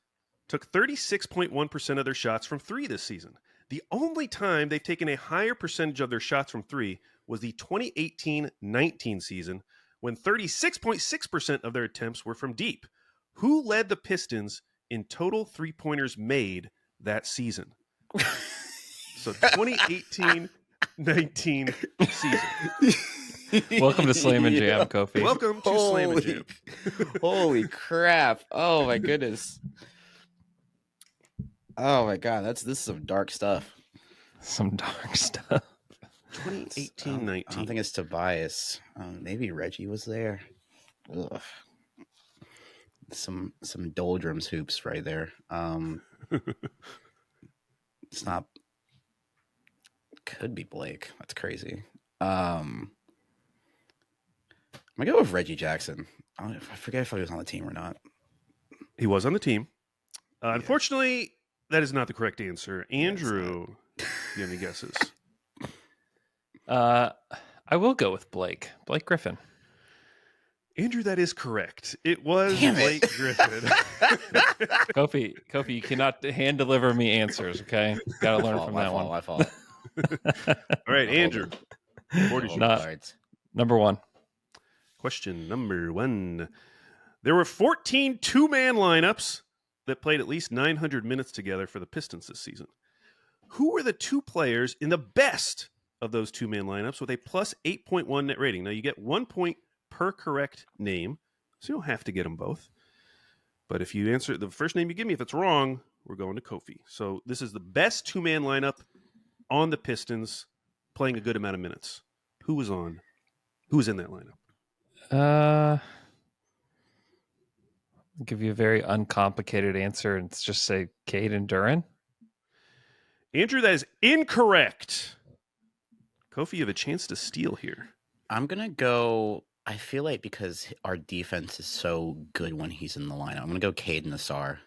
took 36.1% of their shots from 3 this season. The only time they've taken a higher percentage of their shots from 3 was the 2018-19 season, when 36.6% of their attempts were from deep. Who led the Pistons in total three-pointers made that season? So 2018-19 season. Welcome to Slam and Jam, Kofie. Welcome to Slam and Jam. Holy crap. Oh my goodness. Oh my god, this is some dark stuff. Some dark stuff. 2018-19. I don't think it's Tobias. Maybe Reggie was there. Ugh. Some doldrums hoops right there. It's not. Could be Blake. That's crazy. I'm gonna go with Reggie Jackson. I forget if he was on the team or not. He was on the team. Unfortunately, that is not the correct answer. Andrew, do you have any guesses? I will go with Blake Griffin. Andrew, that is correct. It was Blake Griffin. Kofie, you cannot hand deliver me answers, okay? Got to learn from that one. My fault. All right, Andrew. Number 1. Question number 1. There were 14 two-man lineups that played at least 900 minutes together for the Pistons this season. Who were the 2 players in the best of those two-man lineups with a plus 8.1 net rating? Now, you get 1 point per correct name, so you don't have to get them both. But if you answer the first name you give me, if it's wrong, we're going to Kofie. So this is the best two-man lineup on the Pistons, playing a good amount of minutes. Who was in that lineup? I'll give you a very uncomplicated answer and just say Cade and Duran. Andrew, that is incorrect. Kofie, you have a chance to steal here. I'm gonna go. I feel like because our defense is so good when he's in the lineup, I'm gonna go Cade and Nassar.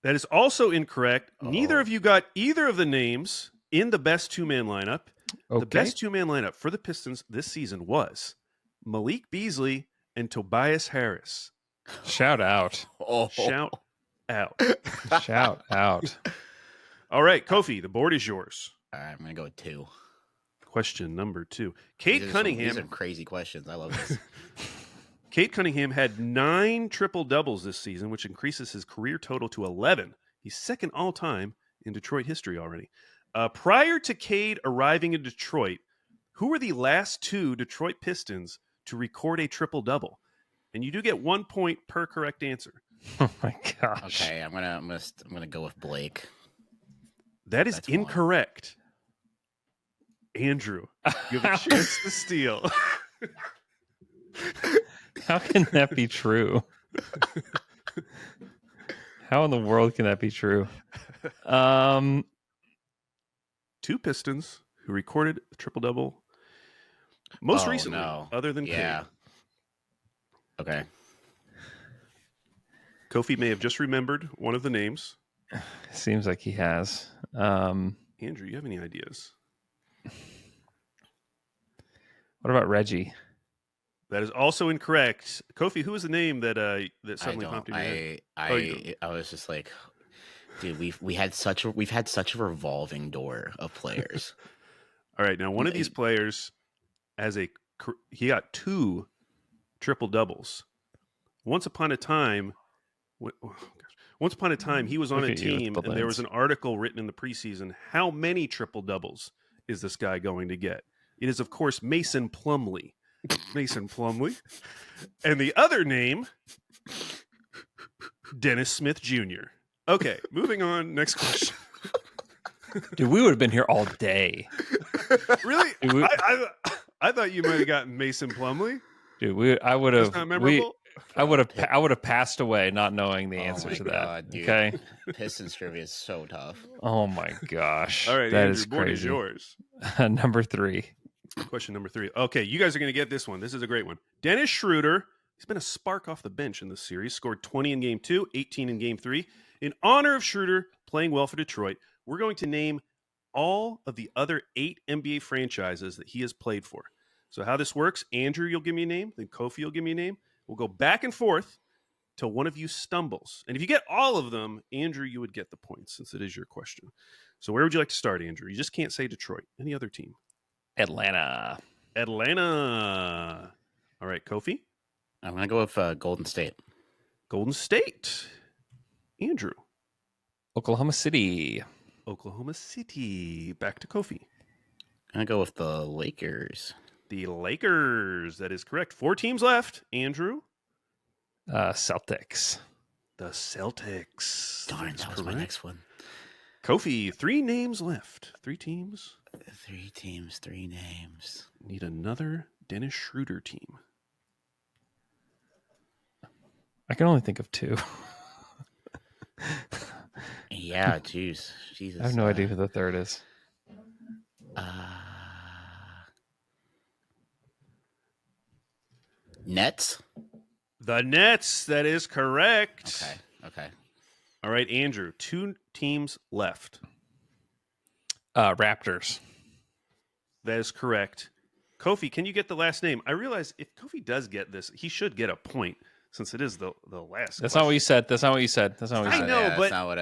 That is also incorrect. Neither of you got either of the names in the best two-man lineup. Okay. The best two-man lineup for the Pistons this season was Malik Beasley and Tobias Harris. Shout out. Shout out. Shout out. All right, Kofie, the board is yours. All right, I'm gonna go with 2. Question number 2. Cade Cunningham. These are crazy questions. I love this. Cade Cunningham had 9 triple-doubles this season, which increases his career total to 11. He's second all-time in Detroit history already. Prior to Cade arriving in Detroit, who were the last 2 Detroit Pistons to record a triple-double? And you do get 1 point per correct answer. Oh my gosh. Okay, I'm gonna go with Blake. That's incorrect. Andrew, you have a chance to steal. How can that be true? How in the world can that be true? 2 Pistons who recorded a triple-double most recently, other than Cade. Okay. Kofie may have just remembered one of the names. Seems like he has. Andrew, you have any ideas? What about Reggie? That is also incorrect. Kofie, who was the name that suddenly popped in your head? I was just like, dude, we've had such a revolving door of players. All right, now one of these players he got 2 triple doubles. Once upon a time, he was on a team, and there was an article written in the preseason. How many triple doubles is this guy going to get? It is, of course, Mason Plumlee. And the other name, Dennis Smith Jr. Okay, moving on. Next question. Dude, we would have been here all day. Really? Dude, I thought you might have gotten Mason Plumlee. Dude, I would have. Not memorable. I would have passed away not knowing the answer to that. Dude. Okay. Pistons trivia is so tough. Oh my gosh. All right, that Andrew, is board crazy. is yours. Number 3. Question number 3. Okay, you guys are going to get this one. This is a great one. Dennis Schroeder. He's been a spark off the bench in this series. Scored 20 in Game 2, 18 in Game 3. In honor of Schroeder playing well for Detroit, we're going to name all of the other 8 NBA franchises that he has played for. So how this works, Andrew, you'll give me a name. Then Kofie will give me a name. We'll go back and forth till one of you stumbles. And if you get all of them, Andrew, you would get the points since it is your question. So where would you like to start, Andrew? You just can't say Detroit. Any other team? Atlanta. All right, Kofie? I'm going to go with Golden State. Golden State. Andrew? Oklahoma City. Back to Kofie. I'm going to go with the Lakers. The Lakers. That is correct. 4 teams left. Andrew? Celtics. The Celtics. Darn, that was my next one. Kofie, 3 names left. 3 teams. 3 teams, 3 names. Need another Dennis Schroeder team. I can only think of 2. Yeah, Jesus. I have no idea who the third is. Nets? The Nets. That is correct. Okay. All right, Andrew. 2 teams left. Raptors. That is correct. Kofie, can you get the last name? I realize if Kofie does get this, he should get a point since it is the last. That's not what you said. I know, but that's not what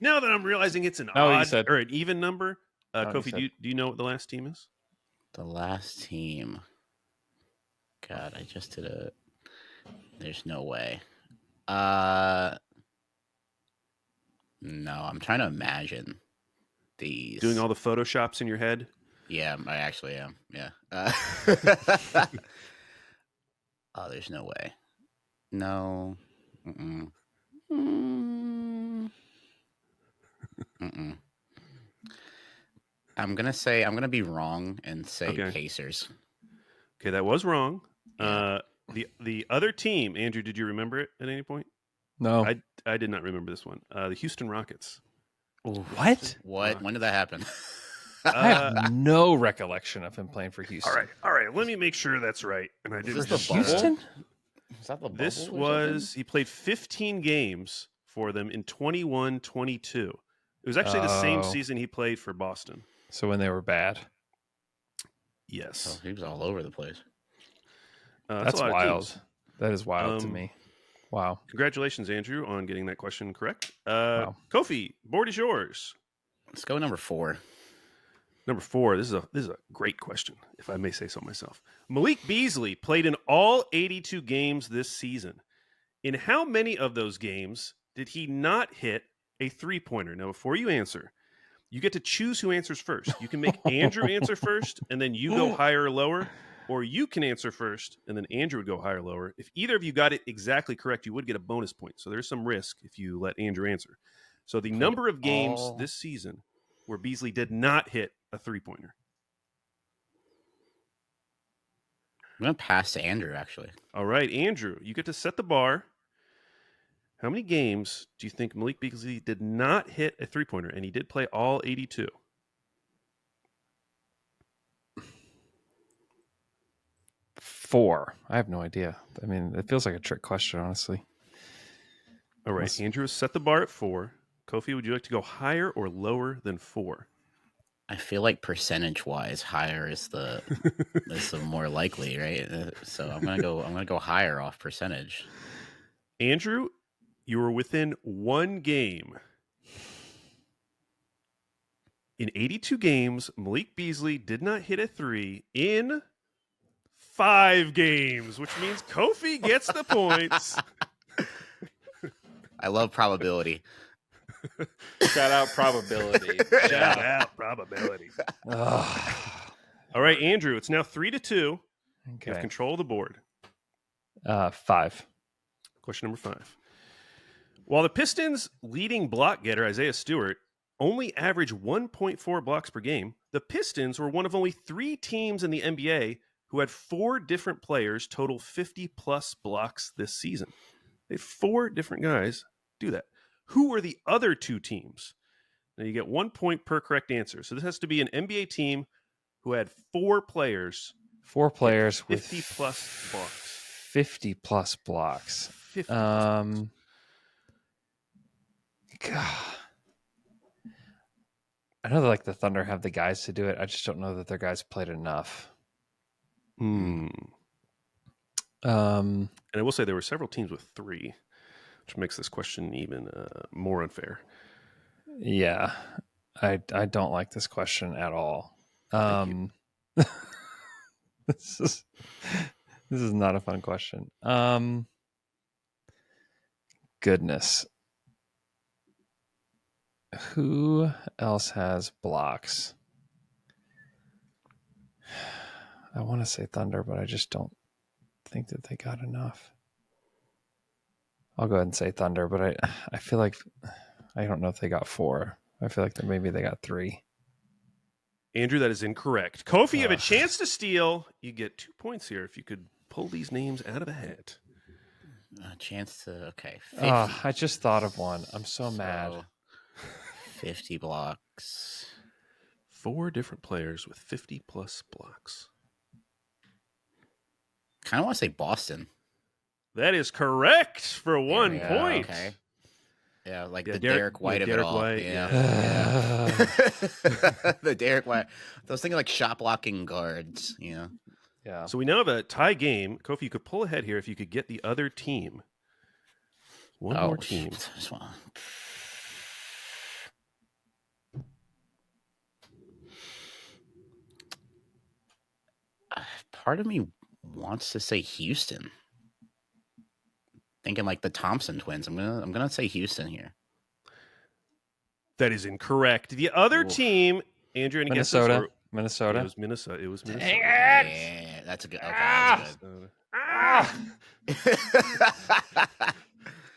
now that I'm realizing it's an odd or an even number, Kofie, do you know what the last team is? The last team. God, I just did a. There's no way. No, I'm trying to imagine these. Doing all the photoshops in your head? Yeah, I actually am. Yeah. Oh, there's no way. No. Mm-mm. Mm-mm. I'm gonna be wrong and say Pacers. Okay, that was wrong. The other team, Andrew, did you remember it at any point? No. I did not remember this one. The Houston Rockets. What? When did that happen? I have no recollection of him playing for Houston. All right. Let me make sure that's right. And I did. Is this the Houston? Is that the bubble? This was he played 15 games for them in 21-22. It was actually the same season he played for Boston. So when they were bad. Yes. He was all over the place. That's wild. That is wild to me. Wow. Congratulations, Andrew, on getting that question correct. Wow. Kofie, board is yours. Let's go number 4. Number 4. This is a great question, if I may say so myself. Malik Beasley played in all 82 games this season. In how many of those games did he not hit a 3-pointer? Now, before you answer, you get to choose who answers first. You can make Andrew answer first, and then you go higher or lower, or you can answer first, and then Andrew would go higher or lower. If either of you got it exactly correct, you would get a bonus point. So there's some risk if you let Andrew answer. So the number of games this season where Beasley did not hit a 3-pointer. I'm going to pass to Andrew, actually. All right, Andrew, you get to set the bar. How many games do you think Malik Beasley did not hit a three-pointer, and he did play all 82? Four. I have no idea. I mean, it feels like a trick question, honestly. All right, Andrew has set the bar at 4. Kofie, would you like to go higher or lower than 4? I feel like percentage-wise, higher is the more likely, right? So I'm gonna go higher off percentage. Andrew, you were within 1 game. In 82 games, Malik Beasley did not hit a 3 in 5 games, which means Kofie gets the points. I love probability. Shout out probability. Shout out probability. All right, Andrew, it's now 3-2. You have Okay. control of the board. 5. Question number 5. While the Pistons' leading block getter, Isaiah Stewart, only averaged 1.4 blocks per game, the Pistons were one of only 3 teams in the NBA who had 4 different players total 50-plus blocks this season. They had 4 different guys do that. Who were the other 2 teams? Now you get 1 point per correct answer. So this has to be an NBA team who had 4 players. 4 players 50-plus blocks. 50-plus blocks. 50 blocks. God. I know that like the Thunder have the guys to do it. I just don't know that their guys played enough. And I will say there were several teams with 3, which makes this question even more unfair. Yeah, I don't like this question at all. This is not a fun question. Goodness. Who else has blocks? I want to say Thunder, but I just don't think that they got enough. I'll go ahead and say Thunder, but I feel like I don't know if they got 4. I feel like that maybe they got 3. Andrew, that is incorrect. Kofie, you have a chance to steal. You get 2 points here if you could pull these names out of a hat. A chance to, okay. 50. I just thought of one. I'm so mad. 50 blocks. 4 different players with 50-plus blocks. Kind of want to say Boston. That is correct for 1 Yeah, point. Okay. Yeah, like Yeah, the Derek- Derek White yeah, of Derek it all. White, Yeah. yeah. The Derek White. I was thinking like shot blocking guards, Yeah. So we now have a tie game. Kofie, you could pull ahead here if you could get the other team. One more team. This one. Part of me wants to say Houston. Thinking like the Thompson twins. I'm gonna say Houston here. That is incorrect. The other Oof. team, Andrew, any guesses? Minnesota. Or- Minnesota. It was Minnesota. It was Minnesota. Yeah, that's a good. Okay, that's good.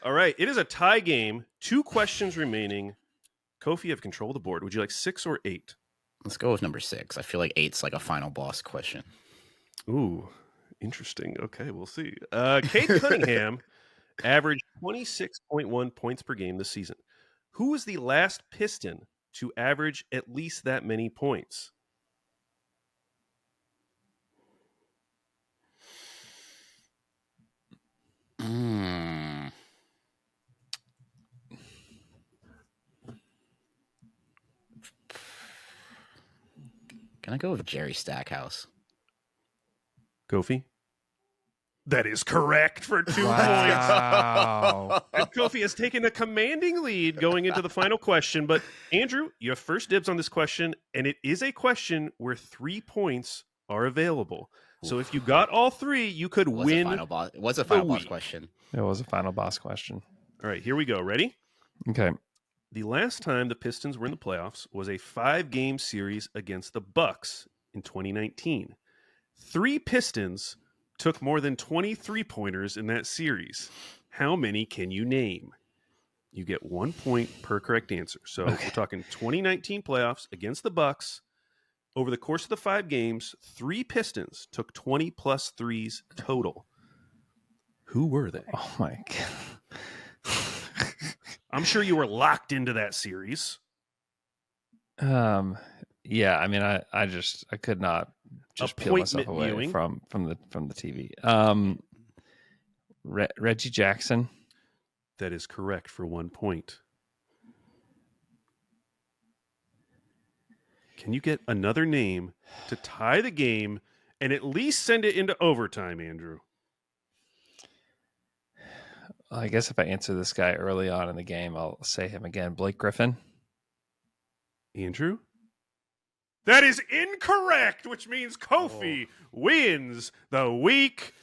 All right. It is a tie game. 2 questions remaining. Kofie, you have control of the board. Would you like 6 or 8? Let's go with number 6. I feel like 8's like a final boss question. Ooh, interesting. Okay, we'll see. Kate Cunningham averaged 26.1 points per game this season. Who was the last Piston to average at least that many points? Can I go with Jerry Stackhouse? Kofie? That is correct for 2 points. Wow. And Kofie has taken a commanding lead going into the final question. But Andrew, you have first dibs on this question, and it is a question where 3 points are available. So if you got all 3, you could win. It was a final boss week. question. It was a final boss question. All right, here we go. Ready? Okay. The last time the Pistons were in the playoffs was a 5-game series against the Bucks in 2019. 3 Pistons took more than 23 pointers in that series. How many can you name? You get 1 point per correct answer. So we're talking 2019 playoffs against the Bucks. Over the course of the 5 games, 3 Pistons took 20-plus threes total. Who were they? Oh, my God. I'm sure you were locked into that series. Yeah, I mean, I could not just peel myself away viewing. from the TV. Reggie Jackson. That is correct for 1 point. Can you get another name to tie the game and at least send it into overtime, Andrew? I guess if I answer this guy early on in the game, I'll say him again. Blake Griffin. Andrew? That is incorrect, which means Kofie wins the week.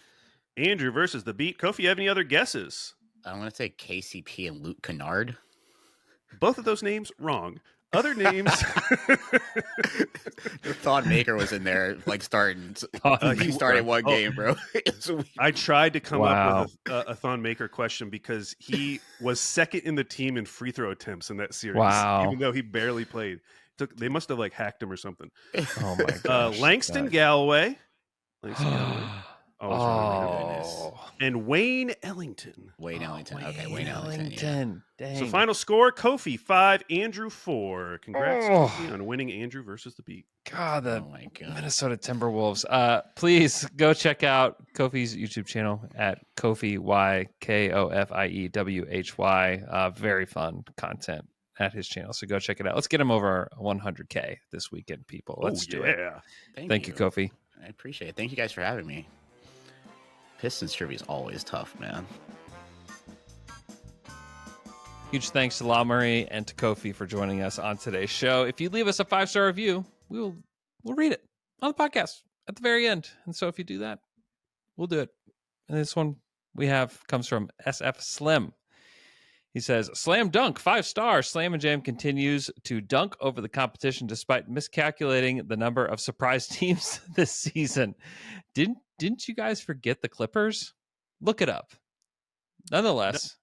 Andrew versus the beat. Kofie, you have any other guesses? I want to say KCP and Luke Kennard. Both of those names wrong. Other names. The Thon Maker was in there, like starting. He started one game, bro. I tried to come up with a Thon Maker question because he was second in the team in free throw attempts in that series. Wow. Even though he barely played. They must have like hacked him or something. Oh my gosh. Langston Galloway. Oh. And Wayne Ellington. Wayne Ellington. Okay, Wayne Ellington. Ellington. Dang. So final score, Kofie 5, Andrew 4. Congrats Oh. Kofie, on winning Andrew versus the beat. God, the Oh my God. Minnesota Timberwolves. Please go check out Kofie's YouTube channel at KofieWhy, KofieWhy. Very fun content at his channel. So go check it out. Let's get him over 100K this weekend, people. Let's do it. Thank you, Kofie. I appreciate it. Thank you guys for having me. Pistons trivia is always tough, man. Huge thanks to La Murray and to Kofie for joining us on today's show. If you leave us a 5-star review, we'll read it on the podcast at the very end. And so if you do that, we'll do it. And this one we have comes from SF Slim. He says, slam dunk, 5 stars. Slam and Jam continues to dunk over the competition despite miscalculating the number of surprise teams this season. Didn't you guys forget the Clippers? Look it up. Nonetheless.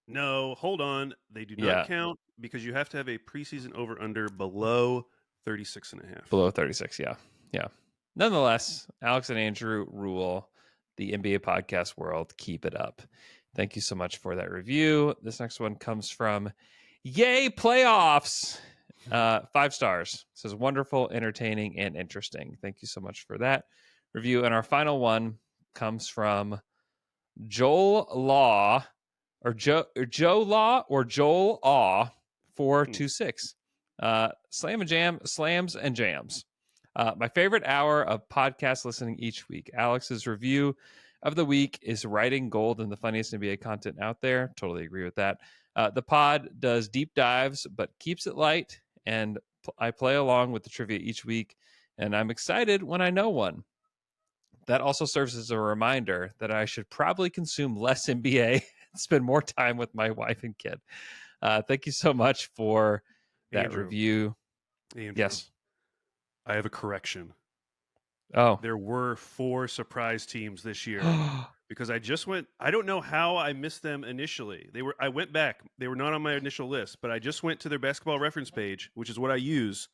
No, hold on. They do not count because you have to have a preseason over-under below 36.5. Below 36, yeah. Nonetheless, Alex and Andrew rule the NBA podcast world. Keep it up. Thank you so much for that review. This next one comes from Yay Playoffs. 5 stars. It says wonderful, entertaining, and interesting. Thank you so much for that review. And our final one comes from Joel Law or Joe Law or Joel Aw 426. Slam and Jam, slams and jams. My favorite hour of podcast listening each week. Alex's review of the week is writing gold and the funniest NBA content out there. Totally agree with that. The pod does deep dives, but keeps it light, and I play along with the trivia each week, and I'm excited when I know one. That also serves as a reminder that I should probably consume less NBA and spend more time with my wife and kid. Thank you so much for that review. Andrew, yes. I have a correction. Oh, there were 4 surprise teams this year because I don't know how I missed them initially. I went back. They were not on my initial list, but I just went to their basketball reference page, which is what I use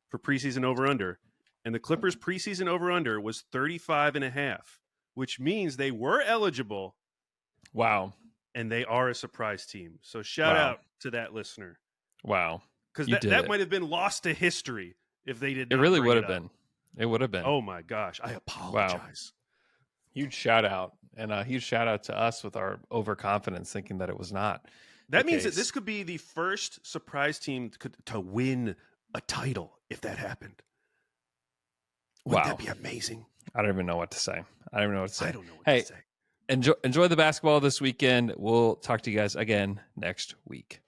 for preseason over-under. And the Clippers preseason over-under was 35.5, which means they were eligible. Wow. And they are a surprise team. So shout out to that listener. Wow. Because that might have been lost to history if they did not. It really would have been. It would have been. Oh my gosh. I apologize. Wow. Huge shout out. And a huge shout out to us with our overconfidence thinking that it was not. That means that this could be the first surprise team to win a title if that happened. Wouldn't that be amazing? I don't even know what to say. I don't know what to say. Hey, enjoy the basketball this weekend. We'll talk to you guys again next week.